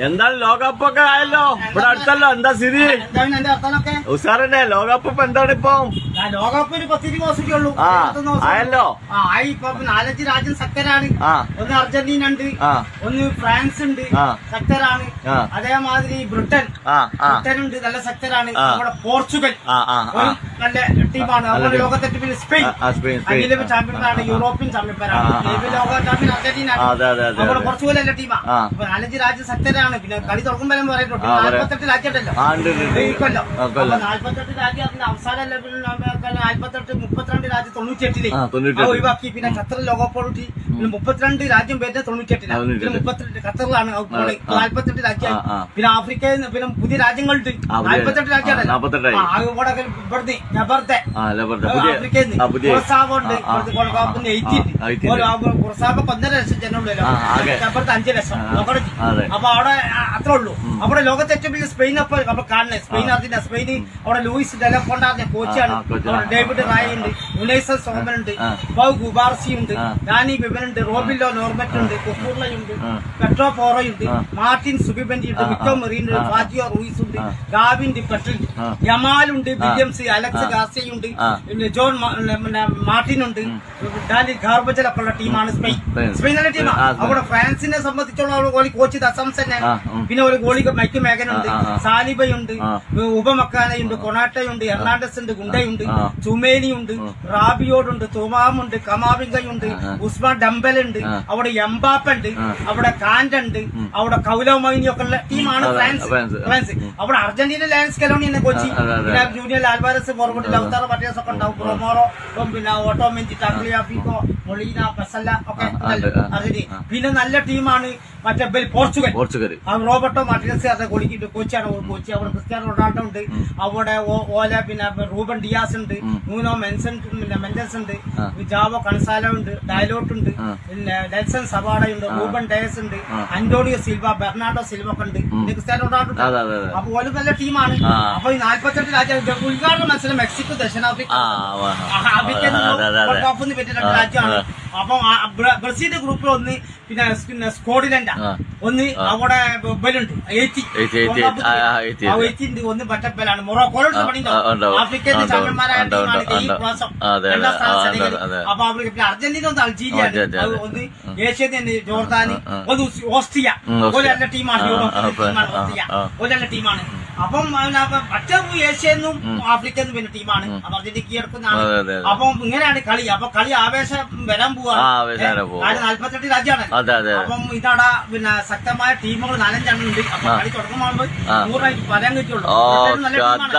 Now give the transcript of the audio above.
എന്താണ് ലോകകപ്പൊക്കെ ആയല്ലോ ഇവിടെ അടുത്തല്ലോ, എന്താ സ്ഥിതി? ഉഷാറന്നെ. ലോകകപ്പ് എന്താണ് ഇപ്പൊ? ലോകകപ്പ് ഒരു 10 ദിവസമൊക്കെ ഉള്ളൂ. ആയല്ലോ. ആയി. ഇപ്പൊ 4 രാജ്യം ശക്തരാണ്. ഒന്ന് അർജന്റീന ഉണ്ട്, ഒന്ന് ഫ്രാൻസ് ഉണ്ട്, ശക്തരാണ്. അതേമാതിരി ബ്രിട്ടൻ ഉണ്ട്, നല്ല ശക്തരാണ്. നമ്മുടെ പോർച്ചുഗൽ നല്ല ടീമാണ്. നമ്മുടെ ലോകത്തെ സ്പെയിൻ അതിലെ ചാമ്പ്യന്മാരാണ്, യൂറോപ്യൻ ചാമ്പ്യന്മാരാണ്. ലോക ചാമ്പ്യൻ അർജന്റീന. നമ്മുടെ പോർച്ചുഗൽ നല്ല ടീമാണ്. 4 രാജ്യം ശക്തരാണ്. പിന്നെ കളി തുടങ്ങുമ്പോൾ പറയുന്നുണ്ട് 48 രാജ്യം ഉണ്ടല്ലോ. 48 രാജ്യം അവസാന 48 32 രാജ്യം 98 ഒഴിവാക്കി. പിന്നെ ഖത്തർ ലോകകപ്പ് 32 രാജ്യം പേര് 98 32 ഖത്തറിലാണ് 48 രാജ്യം. പിന്നെ ആഫ്രിക്കയിൽ പിന്നെ പുതിയ രാജ്യങ്ങളുണ്ട് 48 രാജ്യമാണല്ലോ. ആഫ്രിക്കയിൽ കുറസാവുണ്ട്, കുറസാവ് 1.5 ലക്ഷം ജനമുള്ളല്ലോ, ജബർത്ത് 5 ലക്ഷം. അപ്പൊ അവിടെ അത്രേ ഉള്ളൂ. അവിടെ ലോകത്തെ ഏറ്റവും വലിയ സ്പെയിൻ അപ്പൊ നമ്മൾ കാണുന്നത് സ്പെയിൻ അറിഞ്ഞ സ്പെയിൻ അവിടെ ലൂയിസ് ഡെലഫോണ്ടാറിന്റെ കോച്ചാണ്. ഡേവിഡ് റായ് ഉണ്ട്, യുനൈസൽ സോമൻ ഉണ്ട്, ബൗ ഗുബാർസി ഉണ്ട്, ഡാനി ബിബൻ ഉണ്ട്, റോബില്ലോ നോർബറ്റ് ഉണ്ട്, കുഫൂർലയുണ്ട്, പെട്രോ പോറോയുണ്ട്, മാർട്ടിൻ സുബിബന്റി ഉണ്ട്, മിക്കോ മെറീൻ ഉണ്ട്, ഫാജിയോ റൂയിസ് ഉണ്ട്, ഗാവിൻ ഡി പെട്രിൽ, യമാലുണ്ട്, വില്യംസ്, അലക്സ് ഗാർസിയുണ്ട്, ജോൺ മാർട്ടിൻ ഉണ്ട്, ഡാനി ഗാർബജലൊക്കെ ഉള്ള ടീമാണ് സ്പെയിൻ. സ്പെയിൻ നല്ല ടീമാണ്. അവിടെ ഫ്രാൻസിനെ സംബന്ധിച്ചുള്ള കോച്ച് ദസംസ് തന്നെ. പിന്നെ ഒരു ഗോളി മൈക്ക് മേഘനുണ്ട്, സാലിബയുണ്ട്, ഉപമക്കാനയുണ്ട്, കൊണാട്ടയുണ്ട്, എർണാണ്ടസ് ഉണ്ട്, ഗുണ്ടയുണ്ട്, ചുമേനിയുണ്ട്, റാബിയോടുണ്ട്, തുമാമുണ്ട്, കമാവിങ്കയുണ്ട്, ഉസ്മാൻ ഡംബലുണ്ട്, അവിടെ എംബാപ്പുണ്ട്, അവിടെ കാൻഡുണ്ട്, അവിടെ കൗലമൈനി ഒക്കെ ഉള്ള ടീമാണ് ഫ്രാൻസ്. അവിടെ അർജന്റീന ലയൺസ് കലോണി എന്നെ കോച്ചി. പിന്നെ ജൂനിയർ ആൽവാരസ് ഫോർവേഡ് ലൗത്താറോ മറ്റേസ് ഒക്കെ ഉണ്ടാവും, പ്രൊമോറോ, പിന്നെ ഓട്ടോമെന്റി, ടാക്ലിയാഫിക്കോ, മൊളീന, പെസല്ല ഒക്കെ അർജന്റീന. പിന്നെ നല്ല ടീമാണ് മറ്റേ പോർച്ചുഗൽ. റോബർട്ടോ മാർട്ടിനസ് കോച്ചാണ് കോച്ച്. അവിടെ ക്രിസ്ത്യാനോ റൊണാൾഡോ ഉണ്ട്, അവിടെ ഓല പിന്നെ റൂബൻ ഡിയാസ് ഉണ്ട്, നൂനോ മെൻഡസ് ഉണ്ട്, ജാവോ കൺസാലോ ഉണ്ട്, ഡയലോട്ട് ഉണ്ട്, പിന്നെ നെൽസൺ സവാഡയുണ്ട്, റൂബൻ ഡയസ് ഉണ്ട്, അന്റോണിയോ സിൽവ, ബെർണാഡോ സിൽവ ഒക്കെ ഉണ്ട്, ക്രിസ്ത്യാനോ റൊണാൾഡോ. അപ്പൊ ഓല നല്ല ടീമാണ്. അപ്പൊ ഈ 48 രാജ്യം ഉദ്ഘാടന മത്സരം മെക്സിക്കോ, ദക്ഷിണാഫ്രിക്ക പറ്റിയ രാജ്യമാണ്. അപ്പം ബ്രസീലിന്റെ ഗ്രൂപ്പിൽ ഒന്ന് പിന്നെ സ്കോട്ട്ലൻഡ് ഒന്ന് അവിടെ ബലുണ്ട് 80 ഒന്ന് ബറ്റപ്പലാണ്. മൊറോക്കോളോട് ആഫ്രിക്കയിൽ ചാമ്പ്യന്മാരായ ടീമാണ് ഈ പ്രാവശ്യം. അപ്പൊ പിന്നെ അർജന്റീന ഒന്ന് അൾജീരിയ, ഒന്ന് ഏഷ്യ ജോർദാന്, ഒന്ന് ഓസ്ട്രിയ. ഒരു നല്ല ടീമാണ്, ഒരു നല്ല ടീമാണ്. അപ്പം മറ്റേ ഏഷ്യന്നും ആഫ്രിക്കന്നും പിന്നെ ടീമാണ്. അപ്പൊ അർജന്റീന കീഴടക്കുന്നതാണ്. അപ്പം ഇങ്ങനെയാണ് കളി. അപ്പൊ കളി ആവേശം വരാൻ പോവാണ്. 48 രാജ്യമാണ്. അപ്പം ഇതവിടെ പിന്നെ ശക്തമായ ടീമുകൾ 4-5 ഉണ്ട്. അപ്പൊ കളി തുടങ്ങുമ്പോൾ 100 പറയാൻ കിട്ടുള്ളൂ. നല്ല ടീമാണ്.